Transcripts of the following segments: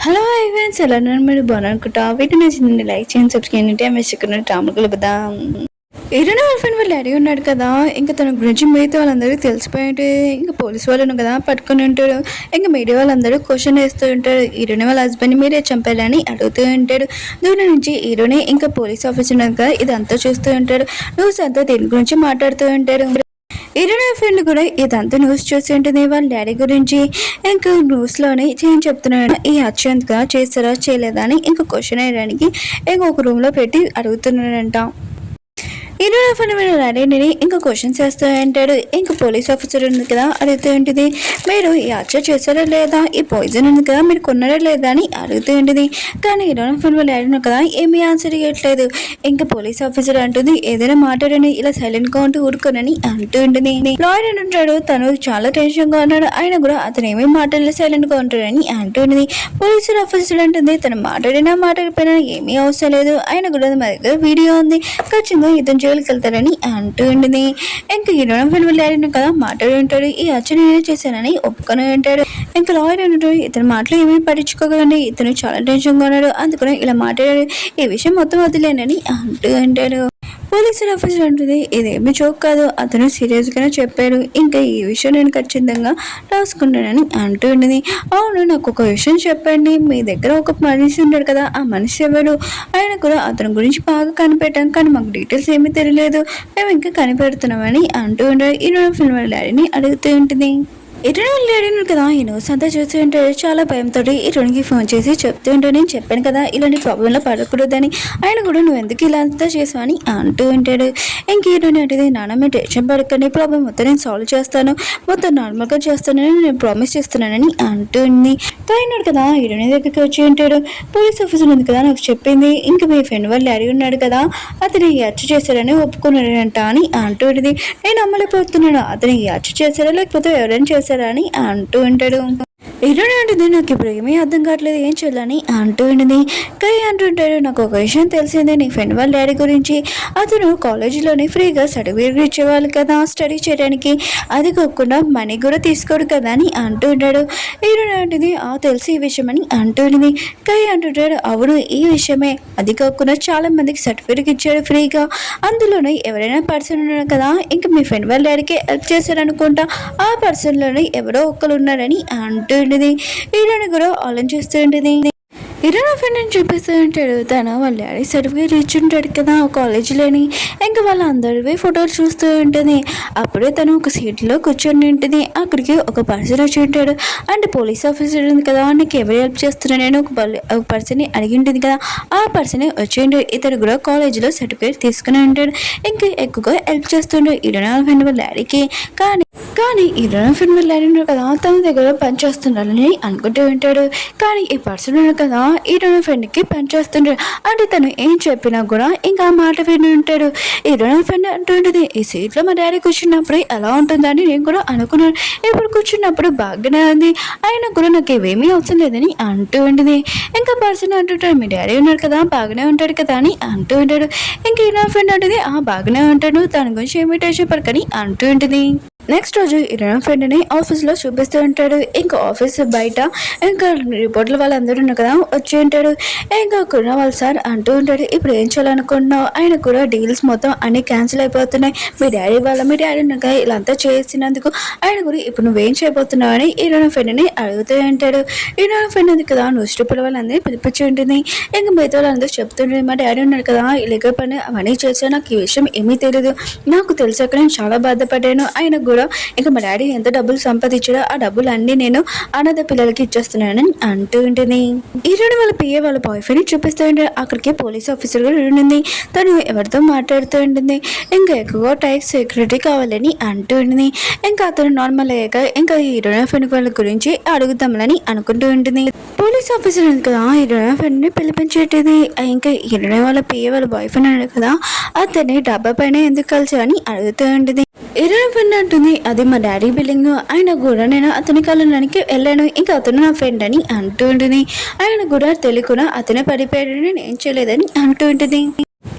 Hello friends, ఎలా ఉన్నారు? మీరు బాగున్నారనుకుంటా. వీటిని నచ్చింది లైక్ చేయండి, సబ్స్క్రైబ్ చేయండి. మెచ్చుకున్న టాముకులు కదా. ఏదైనా వాళ్ళ ఫ్రెండ్ వాళ్ళు డాడీ ఉన్నాడు కదా, ఇంకా తన గురించి మిగతా వాళ్ళందరికీ తెలిసిపోయింటే ఇంకా పోలీసు వాళ్ళను కదా పట్టుకుని ఉంటాడు. ఇంకా మీడియా వాళ్ళందరూ క్వశ్చన్ వేస్తూ ఉంటారు. హీరోని వాళ్ళ హస్బెండ్ మీరే చంపాలని అడుగుతూ ఉంటాడు. దూరం నుంచి హీరోని ఇంకా పోలీస్ ఆఫీసర్ కదా ఇదంతా చూస్తూ ఉంటాడు. న్యూస్ అంతా దీని గురించి మాట్లాడుతూ ఉంటాడు. హీరోయిన్ ఫ్రెండ్ కూడా ఇదంతా న్యూస్ చూసి ఉంటుంది వాళ్ళ డాడీ గురించి. ఇంకా న్యూస్లోనే ఏం చెప్తున్నాడు, ఈ అత్యంతగా చేస్తారా చేయలేదా అని ఇంకా క్వశ్చన్ వేయడానికి ఇంకా ఒక రూమ్లో పెట్టి అడుగుతున్నాడంట. హీరోయిన్ ఫ్రెండ్ మీద డాడీని ఇంకా క్వశ్చన్స్ చేస్తూ ఉంటాడు. ఇంకా పోలీస్ ఆఫీసర్ ఉంది కదా అడుగుతూ ఉంటుంది, మీరు ఈ హత్య చేశారా లేదా, ఈ పాయిజన్ ఉంది కదా మీరు కొన్నారా లేదా అని అడుగుతూ ఉంటుంది. కానీ హీరోయిన్ ఫ్రెండ్ వాళ్ళ డాడీ కదా ఏమీ ఆన్సర్ ఇవ్వట్లేదు. ఇంకా పోలీస్ ఆఫీసర్ అంటుంది, ఏదైనా మాట్లాడని ఇలా సైలెంట్గా ఉంటూ ఊరుకోనని అంటూ ఉంటుంది. లాయర్ అంటాడు, తను చాలా టెన్షన్గా ఉన్నాడు, ఆయన కూడా అతను ఏమేమి మాట్లాడలే సైలెంట్గా ఉంటాడని అంటూ ఉంటుంది. పోలీసు ఆఫీసర్ అంటుంది, తను మాట్లాడినా మాట్లాడిపోయినా ఏమీ అవసరం లేదు, ఆయన కూడా మా దగ్గర వీడియో ఉంది, ఖచ్చితంగా ఇతను జైలుకి వెళ్తారని అంటూ ఉంటుంది. ఇంకా హీరోయిన్ ఫ్రెండ్ వెళ్ళారని కదా మాట్లాడి ఉంటాడు, ఈ హత్య నేనే చేశానని ఒప్పుకొని ఉంటాడు. ఇంకా లాయర్ అంటాడు, ఇతని మాటలు ఏమీ పట్టించుకోగలండి, ఇతను చాలా టెన్షన్గా ఉన్నాడు, అందుకని ఇలా మాట్లాడాడు, ఈ విషయం మొత్తం వదిలేనని అంటూ ఉంటాడు. పోలీసు ఆఫీసర్ అంటుంది, ఇదేమి జోక్ కాదు, అతను సీరియస్గానే చెప్పాడు, ఇంకా ఈ విషయం నేను ఖచ్చితంగా రాసుకుంటానని అంటూ ఉంటుంది. అవును, నాకు ఒక విషయం చెప్పండి, మీ దగ్గర ఒక మనిషి ఉంటాడు కదా, ఆ మనిషి ఎవరు, ఆయన కూడా అతని గురించి బాగా కనిపెట్టాం, కానీ మాకు డీటెయిల్స్ ఏమీ తెలియలేదు, మేము ఇంకా కనిపెడుతున్నామని అంటూ ఉంటాడు. ఈ ఫిల్మ్ డాడీని అడుగుతూ ఉంటుంది. ఇతను లేడీను కదా ఈ న్యూస్ అంతా చూస్తూ ఉంటాడు. చాలా భయంతో ఇతనికి ఫోన్ చేసి చెప్తూ ఉంటాడు, నేను చెప్పాను కదా ఇలాంటి ప్రాబ్లంలో పడకూడదని, ఆయన కూడా నువ్వు ఎందుకు ఇలా అంతా చేసావు అని అంటూ ఉంటాడు. ఇంక హీరోని అంటే, నాన్న మీరు టెన్షన్ పడకండి, ప్రాబ్లం మొత్తం నేను సాల్వ్ చేస్తాను, మొత్తం నార్మల్గా చేస్తానని నేను ప్రామిస్ చేస్తున్నానని అంటూ ఉంది. అయినాడు కదా హీరోని దగ్గరికి వచ్చి ఉంటాడు. పోలీస్ ఆఫీసర్ ఉంది కదా నాకు చెప్పింది, ఇంక మీ ఫ్రెండ్ వాళ్ళు డాడీ ఉన్నాడు కదా అతను ఈ హత్య చేశారని ఒప్పుకున్నాడంట అని అంటూ ఉంటుంది. నేను నమ్మలేకపోతున్నాను, అతను ఈ హత్య చేశారా లేకపోతే ఎవరైనా చేశారా అని అంటూ ఉంటాడు. హీరోయిన్ అంటుంది, నాకు ఇప్పుడు ఏమీ అర్థం కావట్లేదు, ఏం చేయాలని అంటూ ఉంటుంది. కై అంటుంటాడు, నాకు ఒక విషయం తెలిసిందే నీ ఫ్రెండ్ వాళ్ళ డాడీ గురించి, అతను కాలేజీలోని ఫ్రీగా సర్టిఫికేట్ ఇచ్చేవాళ్ళు కదా స్టడీ చేయడానికి, అది కాకుండా మనీ కూడా తీసుకోడు కదా అని అంటూ ఉంటాడు. హీరోయిన్ అంటుంది, తెలిసి ఈ విషయం అని అంటూ ఉంటుంది. కై అంటుంటాడు, అవును ఈ విషయమే, అది కాకుండా చాలా మందికి సర్టిఫికేట్ ఇచ్చాడు ఫ్రీగా, అందులోనే ఎవరైనా పర్సన్ ఉన్నారు కదా, ఇంకా మీ ఫ్రెండ్ వాళ్ళ డాడీకి హెల్ప్ చేశారనుకుంటా, ఆ పర్సన్లోనే ఎవరో ఒకరు ఉన్నారని అంటూ ఉంటుంది. హీరోని కూడా ఆలోచిస్తూ ఉంటుంది. హీరోయిన్ ఫ్రెండ్ చూపిస్తూ ఉంటాడు, తను వాళ్ళ డాడీ సర్టిఫికేట్ ఇచ్చుంటాడు కదా కాలేజీలోని, ఇంకా వాళ్ళందరివి ఫోటోలు చూస్తూ ఉంటుంది. అప్పుడే తను ఒక సీట్లో కూర్చొని ఉంటుంది. అక్కడికి ఒక పర్సన్ వచ్చి ఉంటాడు. అంటే పోలీస్ ఆఫీసర్ ఉంది కదా, నీకు ఎవరు హెల్ప్ చేస్తున్నాను నేను ఒక పర్సన్ని అడిగి ఉంటుంది కదా, ఆ పర్సన్ వచ్చి ఉంటాడు. ఇతడు కూడా కాలేజీలో సర్టిఫికేట్ తీసుకుని ఉంటాడు. ఇంకా ఎక్కువగా హెల్ప్ చేస్తుంటాడు హీరోయిన్ ఫ్రెండ్ వాళ్ళ డాడీకి. కానీ హీరోయిన్ ఫ్రెండ్ వాళ్ళ డాడీ ఉన్నాడు కదా, తన దగ్గర పనిచేస్తున్నాడని అనుకుంటూ ఉంటాడు. కానీ ఈ పర్సన్ ఉన్నాడు కదా హీరోయిన్ ఫ్రెండ్కి పనిచేస్తుంటాడు. అంటే తను ఏం చెప్పినా కూడా ఇంకా మాట విని ఉంటాడు. హీరోయిన్ ఫ్రెండ్ అంటుంటుంది, ఈ సీట్లో మా డాడీ కూర్చున్నప్పుడు ఎలా ఉంటుందని నేను కూడా అనుకున్నాను, ఇప్పుడు కూర్చున్నప్పుడు బాగానే ఉంది, అయినా కూడా నాకు ఏమీ అవసరం లేదని అంటూ ఉంటుంది. ఇంకా పర్సన్ అంటుంటాడు, మీ డాడీ ఉన్నాడు కదా బాగానే ఉంటాడు కదా అని అంటూ ఉంటాడు. ఇంకా హీరోయిన్ ఫ్రెండ్ అంటుంది, బాగానే ఉంటాడు, దాని గురించి ఏమీ టెన్షన్ పడకని అంటూ ఉంటుంది. నెక్స్ట్ రోజు హీరోయిన్ ఫ్రెండ్ని ఆఫీస్లో చూపిస్తూ ఉంటాడు. ఇంకా ఆఫీస్ బయట ఇంకా రిపోర్ట్లు వాళ్ళందరూ ఉన్నారు కదా వచ్చి ఉంటాడు. ఇంకా కూడా వాళ్ళు సార్ అంటూ ఉంటాడు, ఇప్పుడు ఏం చేయాలనుకుంటున్నావు, ఆయన కూడా డీల్స్ మొత్తం అన్ని క్యాన్సిల్ అయిపోతున్నాయి, మీ డాడీ ఉన్నాక ఇలా అంతా చేసినందుకు ఆయన కూడా ఇప్పుడు నువ్వేం చేయబోతున్నావు అని హీరోయిన్ ఫ్రెండ్ని అడుగుతూ ఉంటాడు. హీరోయిన్ ఫ్రెండ్ ఉంది కదా న్యూస్ పేపర్ వాళ్ళందరినీ పిలిపించి ఉంటుంది. ఇంకా మిగతా వాళ్ళందరూ చెప్తుండే, మా డాడీ ఉన్నాడు కదా ఇలాగ పని అవన్నీ చేసా, నాకు ఈ విషయం ఏమీ తెలియదు, నాకు తెలిసాక నేను చాలా బాధపడ్డాను, ఆయన కూడా ఇంకా మా డాడీ ఎంత డబ్బులు సంపాదించాడో ఆ డబ్బులు అన్ని నేను అనాథ పిల్లలకి ఇచ్చేస్తున్నానని అంటూ ఉంటుంది. ఈరోజు వాళ్ళ పిఏ వాళ్ళ బాయ్ ఫ్రెండ్ చూపిస్తూ ఉంటాడు. అక్కడికి పోలీస్ ఆఫీసర్ కూడా ఉంటుంది. తను ఎవరితో మాట్లాడుతూ ఉంటుంది. ఇంకా ఎక్కువగా టైప్ సెక్యూరిటీ కావాలని అంటూ ఉంటుంది. ఇంకా అతను నార్మల్ అయ్యాక ఇంకా హీరోయిన్ ఫ్రెండ్ వాళ్ళ గురించి అడుగుతామని అనుకుంటూ ఉంటుంది. పోలీస్ ఆఫీసర్ ఉంది కదా హీరోయిన్ ఫ్రెండ్ని పిలిపించేటిది. ఇంకా హీరోయిన్ వాళ్ళ పిఏ వాళ్ళ బాయ్ ఫ్రెండ్ ఉంది కదా అతన్ని డబ్బా పైన ఎందుకు కలిసావని అడుగుతూ ఉంటుంది. హీరోయిన్ ఫ్రెండ్ అంటుంది, అది మా డాడీ బిల్డింగ్, ఆయన కూడా నేను అతని కలడానికి వెళ్ళాను, ఇంకా అతను నా ఫ్రెండ్ అని అంటూ ఉంటుంది. ఆయన కూడా తెలియకుండా అతనే పడిపోయాడని నేను చేయలేదని అంటూ ఉంటుంది.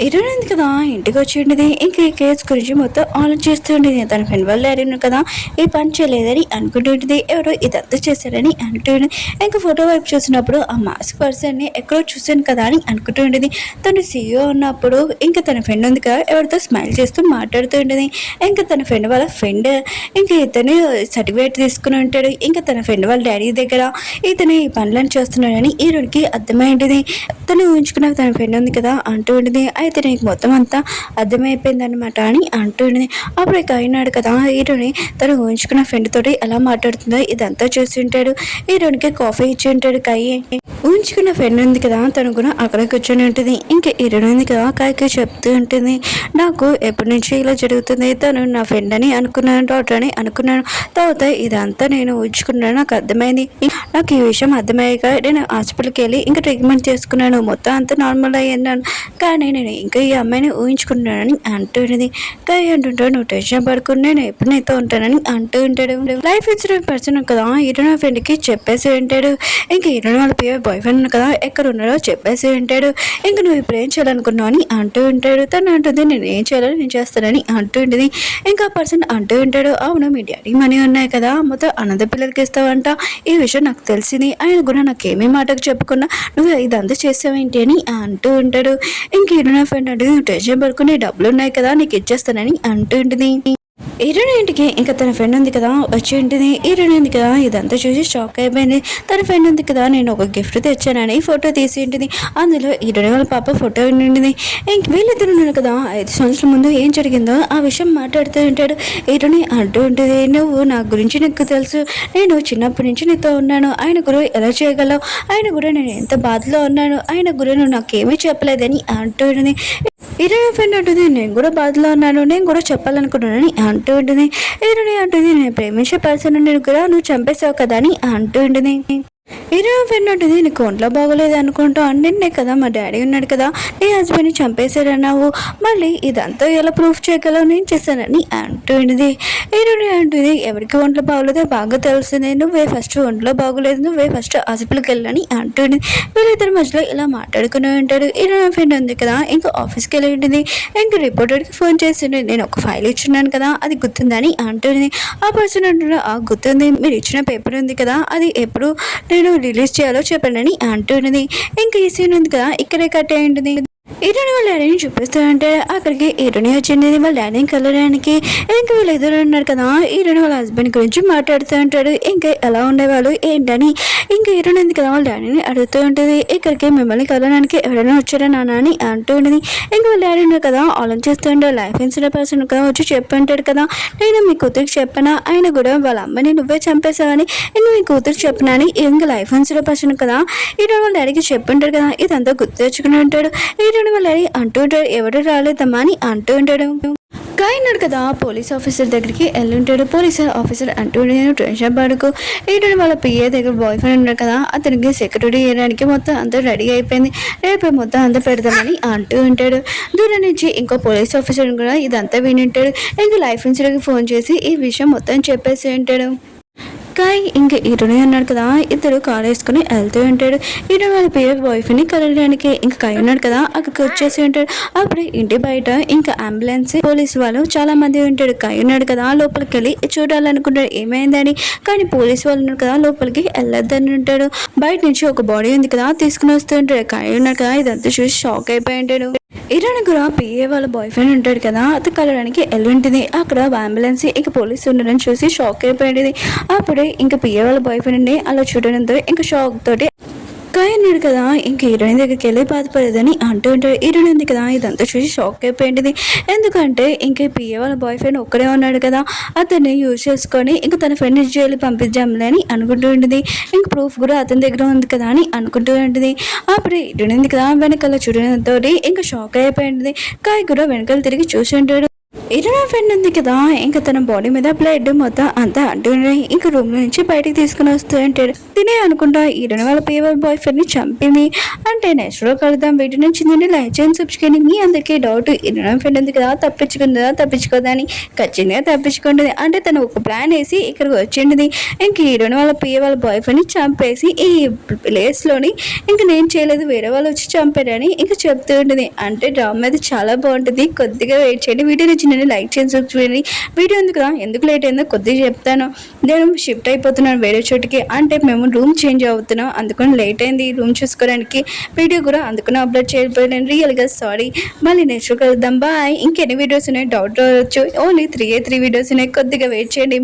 ఇరుంది కదా ఇంటికి వచ్చి ఉండేది. ఇంకా ఈ కేసు గురించి మొత్తం ఆలోచిస్తూ ఉండేది. తన ఫ్రెండ్ వాళ్ళు అడిగిన కదా ఈ పని చేయలేదని అనుకుంటుంటుంది. ఎవరో ఇదంతా చేశారని అంటుంది. ఇంకా ఫోటో వైపు చూసినప్పుడు ఆ మాస్క్ పర్సన్ని ఎక్కడో చూసాను కదా అని అనుకుంటూ ఉండేది. తను సీఈఓ ఉన్నప్పుడు ఇంకా తన ఫ్రెండ్ ఉంది కదా ఎవరితో స్మైల్ చేస్తూ మాట్లాడుతూ ఉండేది. ఇంకా తన ఫ్రెండ్ వాళ్ళ ఫ్రెండ్ ఇంకా ఇతను సర్టిఫికేట్ తీసుకుని ఉంటాడు. ఇంకా తన ఫ్రెండ్ వాళ్ళ డాడీ దగ్గర ఇతను ఈ పనులను చేస్తున్నాడని ఈరోడికి అర్థమైంది. తను ఊహించుకున్న తన ఫ్రెండ్ ఉంది కదా అంటూ ఉండేది. అయితే నీకు మొత్తం అంతా అర్థమైపోయింది అనమాట అని అంటూ ఉండేది. అప్పుడు ఇక అయినాడు కదా హీరోని తను ఊహించుకున్న ఫ్రెండ్ తోటి ఎలా మాట్లాడుతుందో ఇదంతా చూసి ఉంటాడు. హీరోనికి కాఫీ ఇచ్చి ఉంటాడు. కాయి ఊహించుకున్న ఫ్రెండ్ ఉంది కదా తను కూడా అక్కడ కూర్చొని ఉంటుంది. ఇంకా హీరోని ఉంది కదా కాయకి చెప్తూ ఉంటుంది. నాకు ఎప్పటి నుంచి ఇలా జరుగుతుంది, తను నా ఫ్రెండ్ అని అనుకున్నాను, డాక్టర్ అని అనుకున్నాను, తర్వాత ఇదంతా నేను ఊహించుకున్నాను, నాకు అర్థమైంది. నాకు ఈ విషయం అర్థమయ్యాక నేను హాస్పిటల్కి వెళ్ళి ఇంకా ట్రీట్మెంట్ చేసుకున్నాను, మొత్తం అంతా నార్మల్ అయ్యాను. కానీ నేను ఇంకా ఈ అమ్మాయిని ఊహించుకున్నానని అంటున్నది. కానీ అంటుంటాడు నువ్వు టెన్షన్ పడుకుని నేను ఎప్పుడు నీతో ఉంటానని అంటూ ఉంటాడు. లైఫ్ ఇన్సూరెన్స్ పర్సన్ కదా హీరోయిన్ ఫ్రెండ్కి చెప్పేసి ఉంటాడు. ఇంకా హీరోయిన్ వాళ్ళ బాయ్ ఫ్రెండ్ కదా ఎక్కడ ఉన్నాడో చెప్పేసి ఉంటాడు. ఇంకా నువ్వు ఇప్పుడు ఏం చేయాలనుకున్నావు అని అంటూ ఉంటాడు. తను అంటుంది నేను ఏం చేయాలో నేను చేస్తానని అంటూ ఉంటుంది. ఇంకా పర్సన్ అంటూ ఉంటాడు అవును మీ డాడీ మనీ ఉన్నాయి కదా మొత్తం అనాథ పిల్లలకి ఇస్తావంట, ఈ విషయం నాకు తెలిసింది, ఆయన కూడా నాకేమీ మాటకు చెప్పుకున్నా నువ్వు ఇదంతా చేసావేంటి అని అంటూ ఉంటాడు. ఇంక హీరోయిన్ ఫ్రెండ్ అంటే నువ్వు టెన్షన్ పడుకుని డబ్బులు ఉన్నాయి కదా నీకు ఇచ్చేస్తానని అంటూ ఉంటుంది. హీరోయిన్ ఇంటికి ఇంకా తన ఫ్రెండ్ ఉంది కదా వచ్చి ఉంటుంది. హీరోయిన్ ఉంది కదా ఇదంతా చూసి షాక్ అయిపోయింది. తన ఫ్రెండ్ ఉంది కదా నేను ఒక గిఫ్ట్ తెచ్చానని ఫోటో తీసి ఉంటుంది. అందులో హీరోయిన్ వాళ్ళ పాప ఫోటో ఉండింది. ఇంక వీళ్ళిద్దరు ఉన్నారు కదా 5 సంవత్సరాల ముందు ఏం జరిగిందో ఆ విషయం మాట్లాడుతూ ఉంటాడు. హీరోయిన్ అంటూ ఉంటుంది నువ్వు నా గురించి నీకు తెలుసు, నేను చిన్నప్పటి నుంచి నీతో ఉన్నాను, ఆయన గురు ఎలా చేయగలవు, ఆయన కూడా నేను ఎంత బాధలో ఉన్నాను, ఆయన గురు నువ్వు నాకేమీ చెప్పలేదని అంటూ ఉంటుంది. హీరోయిన్ ఫ్రెండ్ అంటుంది నేను కూడా బాధలో ఉన్నాను, నేను కూడా చెప్పాలనుకున్నానని అంటూ ఉంటుంది. హీరోయిన్ అంటుంది నేను ప్రేమించే పర్సన్ నేను కూడా నువ్వు చంపేశావు కదా అని అంటూ ఉంటుంది. హీరోయిన్ ఫ్రెండ్ ఉంటుంది నీకు ఒంట్లో బాగోలేదు అనుకుంటా నిన్నే కదా మా డాడీ ఉన్నాడు కదా నీ హస్బెండ్ని చంపేశారన్నావు, మళ్ళీ ఇదంతా ఎలా ప్రూఫ్ చేయగలవు, నేను చేశానని అంటుంది. హీరోయిన్ అంటుంది ఎవరికి ఒంట్లో బాగోలేదో బాగా తెలుస్తుంది, నువ్వే ఫస్ట్ ఒంట్లో బాగోలేదు, నువ్వే ఫస్ట్ హాస్పిటల్కి వెళ్ళని అంటుంది. వీళ్ళిద్దరి మధ్యలో ఇలా మాట్లాడుకుని ఉంటాడు. హీరోయిన్ ఫ్రెండ్ ఉంది కదా ఇంకా ఆఫీస్కి వెళ్ళి ఉంటుంది. ఇంకా రిపోర్టర్కి ఫోన్ చేసింది నేను ఒక ఫైల్ ఇచ్చున్నాను కదా అది గుర్తుందని అంటుంది. ఆ పర్సన్ అంటున్నా ఆ గుర్తుంది, మీరు ఇచ్చిన పేపర్ ఉంది కదా అది ఎప్పుడు నేను రిలీజ్ చేయాలో చెప్పండి అంటున్నది. ఇంకా ఈ సీన్ ఉంది కదా ఇక్కడే కట్ అయి ఉంటుంది. హీరోని వాళ్ళ డాడీని చూపిస్తూ అంటే అక్కడికి హీరోని వచ్చింది వాళ్ళ డాడీని కలవడానికి. ఇంకా వీళ్ళు ఎదురు ఉన్నారు కదా హీరోని వాళ్ళ హస్బెండ్ గురించి మాట్లాడుతూ ఉంటాడు. ఇంకా ఎలా ఉండేవాళ్ళు ఏంటని ఇంకా హీరోని ఉంది కదా వాళ్ళ డాడీని అడుగుతూ ఉంటుంది. ఇక్కడికి మిమ్మల్ని కలవడానికి ఎవరైనా వచ్చారా నాన్న అని అంటూ ఉంటుంది. ఇంకా వాళ్ళ డాడీ ఉన్నారు కదా ఆలోచిస్తూ ఉంటాడు లైఫ్ ఇన్సూరెన్స్ పర్సన్ కదా వచ్చి చెప్పంటాడు కదా నేను మీ కూతురికి చెప్పనా, ఆయన కూడా వాళ్ళ అమ్మని నువ్వే చంపేశావని ఇంకా మీ కూతురికి చెప్పనా అని ఇంకా లైఫ్ ఇన్సూరెన్స్ పర్సన్ కదా హీరోని వాళ్ళ డాడీకి చెప్పుంటాడు కదా ఇదంతా గుర్తు తెచ్చుకుని ఉంటాడు. హీరోని వాళ్ళ అంటూ ఉంటాడు ఎవరు రాలేదమ్మా అని అంటూ ఉంటాడు. కాయన్నాడు కదా పోలీస్ ఆఫీసర్ దగ్గరికి వెళ్ళుంటాడు. పోలీస్ ఆఫీసర్ అంటూ నేను టెన్షన్ పడుకు, ఏంటంటే వాళ్ళ పిఏ దగ్గర బాయ్ ఫ్రెండ్ ఉన్నాడు కదా అతనికి సెక్యూరిటీ చేయడానికి మొత్తం అంతా రెడీ అయిపోయింది, రేపు మొత్తం అంతా పెడదామని అంటూ ఉంటాడు. దూరం నుంచి ఇంకో పోలీస్ ఆఫీసర్ కూడా ఇదంతా విని ఉంటాడు. ఇంకా లైఫ్ ఇన్సూరెన్స్కి ఫోన్ చేసి ఈ విషయం మొత్తం చెప్పేసి ఉంటాడు. కాయ్ ఇంకా హీరోని అన్నాడు కదా ఇద్దరు కార్ వేసుకుని వెళ్తూ ఉంటాడు. హీరో వాళ్ళ పేరు బాయ్ ఫ్రెండ్ని కలవడానికి ఇంకా కాయ్ ఉన్నాడు కదా అక్కడికి వచ్చేసి ఉంటాడు. అప్పుడు ఇంటి బయట ఇంకా అంబులెన్స్ పోలీసు వాళ్ళు చాలా మంది ఉంటాడు. కాయ్ ఉన్నాడు కదా లోపలికి వెళ్ళి చూడాలనుకుంటాడు ఏమైందని, కానీ పోలీసు వాళ్ళు ఉన్నాడు కదా లోపలికి వెళ్ళొద్దని ఉంటాడు. బయట నుంచి ఒక బాడీ ఉంది కదా తీసుకుని వస్తూ ఉంటాడు. కాయ్ ఉన్నాడు కదా ఇదంతా చూసి షాక్ అయిపోయి ఉంటాడు. హీరోని కూడా పిఏ వాళ్ళ బాయ్ ఫ్రెండ్ ఉంటాడు కదా అది కలవడానికి వెళ్ళుంటుంది. అక్కడ అంబులెన్స్ ఇక పోలీసు ఉండడం చూసి షాక్ అయిపోయింది. అప్పుడే ఇంకా పిఏ వాళ్ళ బాయ్ ఫ్రెండ్ని అలా చూడడంతో ఇంకా షాక్ తోటి కాయ అన్నాడు కదా ఇంకా హీరోయిన్ దగ్గరికి వెళ్ళి బాధపడేదని అంటూ ఉంటాడు. హీరోయిన్ ఉంది కదా ఇదంతా చూసి షాక్ అయిపోయింది. ఎందుకంటే ఇంక పిఏ వాళ్ళ బాయ్ ఫ్రెండ్ ఒక్కడే ఉన్నాడు కదా అతన్ని యూజ్ చేసుకొని ఇంకా తన ఫ్రెండ్ జైలు పంపించాంలే అని అనుకుంటూ ఉంటుంది. ఇంక ప్రూఫ్ కూడా అతని దగ్గర ఉంది కదా అని అనుకుంటూ ఉంటుంది. అప్పుడు హీరోయిన్ ఉంది కదా వెనకాల చూడడంతో ఇంకా షాక్ అయిపోయింది. కాయ కూడా వెనకాల తిరిగి చూసి ఉంటాడు. ఇరునా ఫ్రెండ్ ఉంది కదా, ఇంకా తన బాడీ మీద బ్లడ్ మొత్తం అంతా అంటూనే ఇంకా రూమ్ నుంచి బయటికి తీసుకుని వస్తూ ఉంటాడు. తినే అనుకుంటా ఇరున వాళ్ళ పేవర్ బాయ్ ఫ్రెండ్ ని చంపింది అంటే నెక్స్ట్ లో కలుద్దాం. వీటి నుంచి నేను లైక్ చేయండి, సబ్స్క్రైబ్. మీ అందరికీ డౌట్ ఇరున ఫ్రెండ్ ఉంది కదా, తప్పించుకోదా అని. ఖచ్చితంగా తప్పించుకుంటుంది. అంటే తను ఒక ప్లాన్ వేసి ఇక్కడికి వచ్చింది. ఇంక హీరోని వాళ్ళ వాళ్ళ బాయ్ ఫ్రెండ్ ని చంపేసి ఈ ప్లేస్ లోని ఇంక నేను చేయలేదు, వేరే వాళ్ళు వచ్చి చంపారని ఇంకా చెప్తూ ఉంటుంది. అంటే డ్రామా అయితే చాలా బాగుంటుంది. కొద్దిగా వెయిట్ చేయండి. వీడియో నచ్చిందని లైక్ చేసి చూడండి. వీడియో ఎందుకు లేట్ అయిందో కొద్దిగా చెప్తాను. నేను షిఫ్ట్ అయిపోతున్నాను వేరే చోటికి, అంటే మేము రూమ్ చేంజ్ అవుతున్నాం, అందుకని లేట్ అయింది రూమ్ చూసుకోవడానికి. వీడియో కూడా అందుకని అప్లోడ్ చేయకపోయాను, రియల్గా సారీ. మళ్ళీ నెక్స్ట్ కలుద్దాం, బాయ్. ఇంకెన్ని వీడియోస్ ఉన్నాయి డౌట్ రావచ్చు, ఓన్లీ 3 వీడియోస్ ఉన్నాయి, కొద్దిగా వెయిట్ చేయండి.